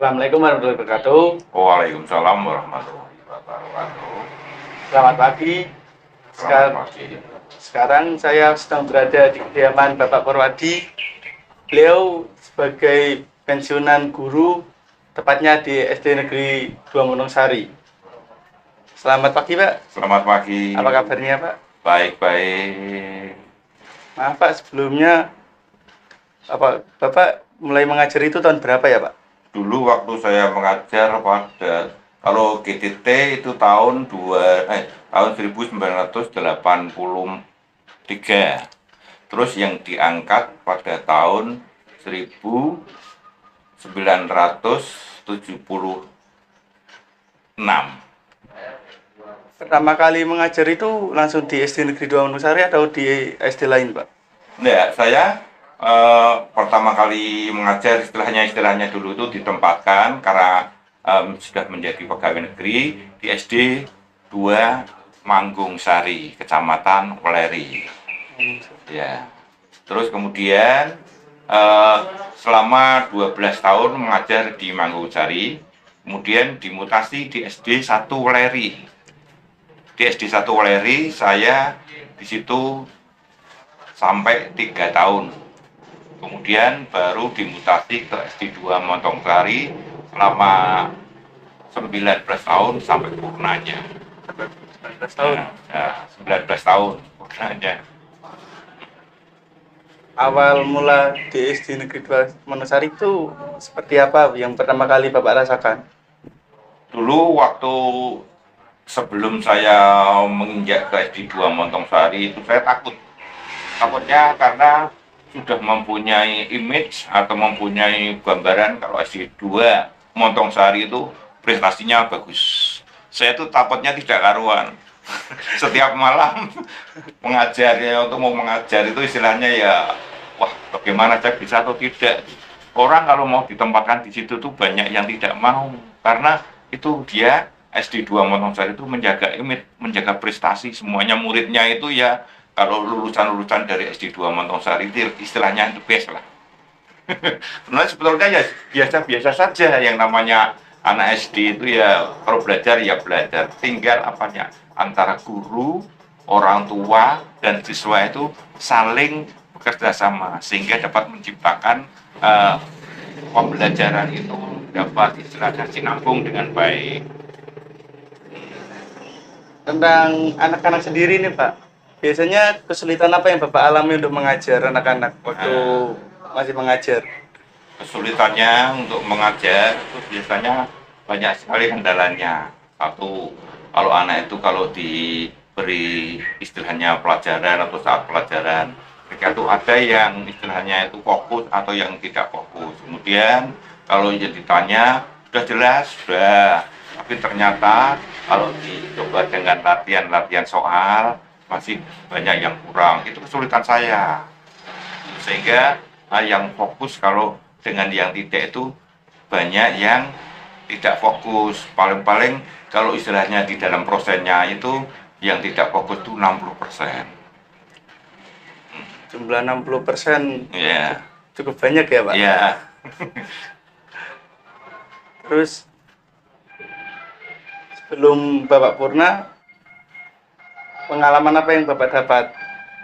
Assalamualaikum warahmatullahi wabarakatuh. Waalaikumsalam warahmatullahi wabarakatuh. Selamat pagi. Selamat pagi. Sekarang saya sedang berada di kediaman Bapak Purwadi. Beliau sebagai pensiunan guru, tepatnya di SD Negeri 2 Monongsari. Selamat pagi, Pak. Selamat pagi. Apa kabarnya, Pak? Baik-baik. Maaf, Pak, sebelumnya Bapak mulai mengajar itu tahun berapa ya, Pak? Dulu waktu saya mengajar kalau GTT itu tahun 1983. Terus yang diangkat pada tahun 1976. Pertama kali mengajar itu langsung di SD Negeri 2 Monongsari atau di SD lain, Pak? Nah, saya pertama kali mengajar istilahnya dulu itu ditempatkan karena sudah menjadi pegawai negeri di SD 2 Manggung Sari, Kecamatan Weleri. Ya. Terus kemudian selama 12 tahun mengajar di Manggung Sari, kemudian dimutasi di SD 1 Weleri. Di SD 1 Weleri saya di situ sampai 3 tahun. Kemudian baru dimutasi ke SD 2 Montongsari selama 19 tahun sampai purnanya. 19 tahun. Nah, 19 tahun purnanya. Awal mula di SD Negeri 2 Monosari itu seperti apa yang pertama kali Bapak rasakan? Dulu waktu sebelum saya menginjak ke SD 2 Montongsari itu saya takut. Takutnya karena sudah mempunyai image atau mempunyai gambaran kalau SD 2 Montongsari itu prestasinya bagus. Saya tuh takutnya tidak karuan. Setiap malam mengajarnya untuk mau mengajar itu istilahnya ya, wah bagaimana saya bisa atau tidak. Orang kalau mau ditempatkan di situ tuh banyak yang tidak mau karena itu dia SD 2 Monongsari itu menjaga image, menjaga prestasi semuanya muridnya itu ya kalau lulusan-lulusan dari SD 2 Monongsari itu istilahnya the best lah. Sebenarnya sebetulnya ya biasa-biasa saja yang namanya anak SD itu ya kalau belajar ya belajar, tinggal apanya antara guru, orang tua dan siswa itu saling bekerja sama sehingga dapat menciptakan pembelajaran itu dapat istilahnya sinambung dengan baik. Tentang anak-anak sendiri nih, Pak. Biasanya kesulitan apa yang Bapak alami untuk mengajar anak-anak waktu masih mengajar? Kesulitannya untuk mengajar itu biasanya banyak sekali kendalanya. Satu, kalau anak itu kalau diberi istilahnya pelajaran atau saat pelajaran, mereka itu ada yang istilahnya itu fokus atau yang tidak fokus. Kemudian kalau ditanya sudah jelas sudah, tapi ternyata kalau dicoba dengan latihan-latihan soal masih banyak yang kurang. Itu kesulitan saya. Sehingga yang fokus kalau dengan yang tidak itu banyak yang tidak fokus. Paling-paling kalau istilahnya di dalam prosesnya itu yang tidak fokus itu 60%. Jumlah 60% Ya. cukup banyak ya, Pak? Ya. Terus sebelum Bapak Purna, pengalaman apa yang Bapak dapat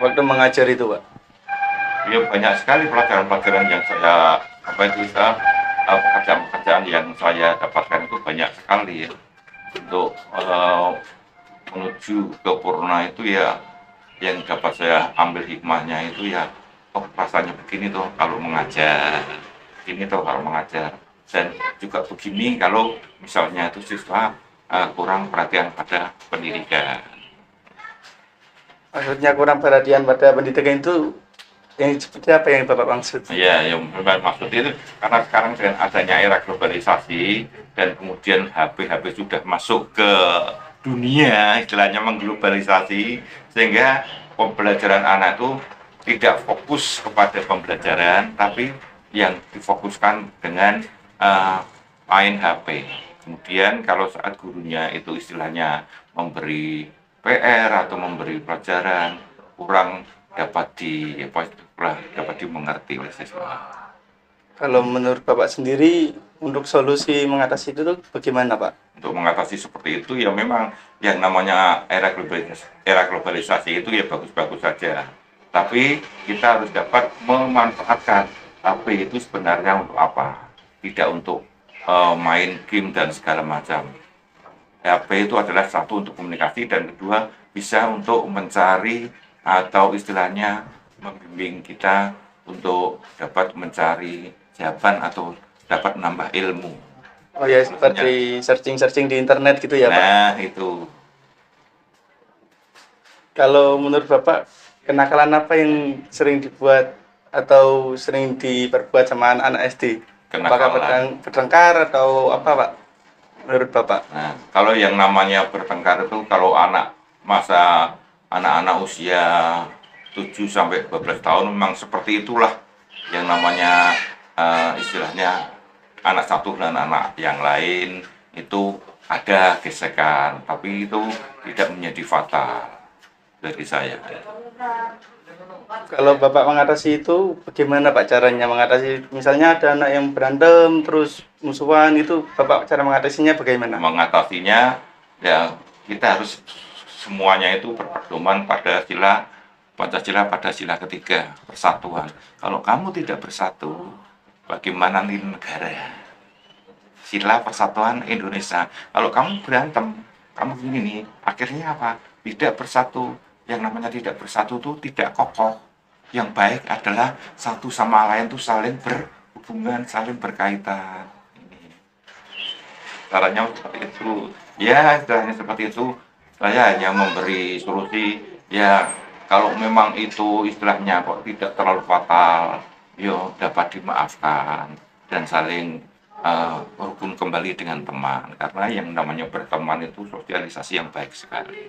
waktu mengajar itu, Pak? Ya banyak sekali pelajaran-pelajaran yang saya pekerjaan-pekerjaan yang saya dapatkan itu banyak sekali ya. Untuk menuju ke Purna itu ya yang dapat saya ambil hikmahnya itu ya, oh rasanya begini tuh kalau mengajar, begini tuh kalau mengajar, dan juga begini kalau misalnya itu siswa kurang perhatian pada pendidikan. Maksudnya kurang perhatian pada pendidikan itu yang seperti apa yang Bapak maksud? Ya, yang maksud itu karena sekarang dengan adanya era globalisasi dan kemudian HP sudah masuk ke dunia, istilahnya mengglobalisasi, sehingga pembelajaran anak itu tidak fokus kepada pembelajaran, tapi yang difokuskan dengan main HP. Kemudian kalau saat gurunya itu istilahnya memberi PR atau memberi pelajaran kurang dapat dimengerti oleh siswa. Kalau menurut Bapak sendiri, untuk solusi mengatasi itu tuh bagaimana, Pak? Untuk mengatasi seperti itu ya memang yang namanya era globalisasi itu ya bagus-bagus saja. Tapi kita harus dapat memanfaatkan HP itu sebenarnya untuk apa? Tidak untuk main game dan segala macam. HP itu adalah satu untuk komunikasi dan kedua bisa untuk mencari atau istilahnya membimbing kita untuk dapat mencari jawaban atau dapat nambah ilmu. Oh ya, seperti searching-searching di internet gitu ya, Pak? Nah, itu Kalau menurut Bapak, kenakalan apa yang sering dibuat atau sering diperbuat sama anak-anak SD? Apakah kenakalan. bertengkar atau apa, Pak? Menurut Bapak? Nah, kalau yang namanya bertengkar itu kalau anak-anak usia 7 sampai 12 tahun memang seperti itulah yang namanya istilahnya anak satu dan anak yang lain itu ada gesekan, tapi itu tidak menjadi fatal dari saya. Kalau Bapak mengatasi itu, bagaimana Pak caranya mengatasi? Misalnya ada anak yang berantem, terus musuhan, itu Bapak cara mengatasinya bagaimana? Mengatasinya ya kita harus semuanya itu berpedoman pada Pancasila pada sila ketiga, persatuan. Kalau kamu tidak bersatu, bagaimana nih negara? Sila persatuan Indonesia. Kalau kamu berantem, kamu gini nih, akhirnya apa? Tidak bersatu. Yang namanya tidak bersatu itu tidak kokoh. Yang baik adalah satu sama lain itu saling berhubungan, saling berkaitan. Ini caranya seperti itu. Ya, istilahnya seperti itu. Saya hanya memberi solusi. Ya, kalau memang itu istilahnya kok tidak terlalu fatal, yo dapat dimaafkan dan saling rukun kembali dengan teman. Karena yang namanya berteman itu sosialisasi yang baik sekali.